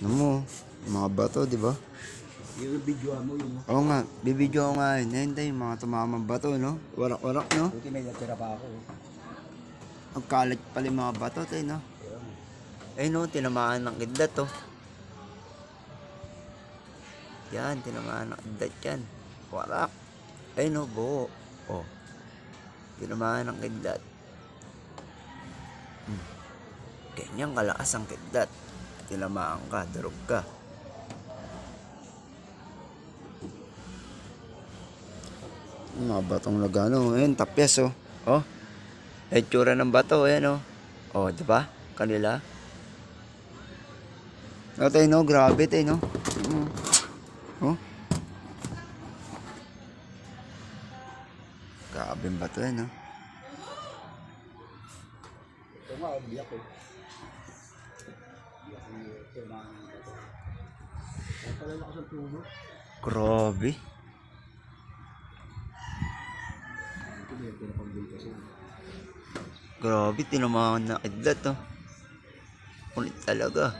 Ano mo, mga bato, di ba? Yung video mo yun. Oo nga, bibidyo ko nga yun. Ayun tayo, mga tumamang bato, no? Warak-warak, no? Buti may natira pa ako. Ang kalat pala yung mga bato, tayo, no? Ayun, no, tinamaan ng kidlat, oh. Yan, tinamaan ng kidlat yan. Warak. Ayun, no, buo. Oh. Tinamaan ng kidlat. Ganyan kalakas ang kidlat. Tinamaan ka, durog ka. Mga batong nagano, ayun, tapyas, oh. Oh. Itsura ng bato, ayun, oh. Oh, di ba? Kanila. O, tayo, no, grabe, tayo, no. Oh. Grabe yung bato, eh, no. Ito nga, biyak eh. Biyak yung tinamaan ng bato. Kaya pala lakas ang tulo. Grabe. Ito na yung pinapambili kasi. Grabe, tinamaan na kidlat, oh. Ulit talaga.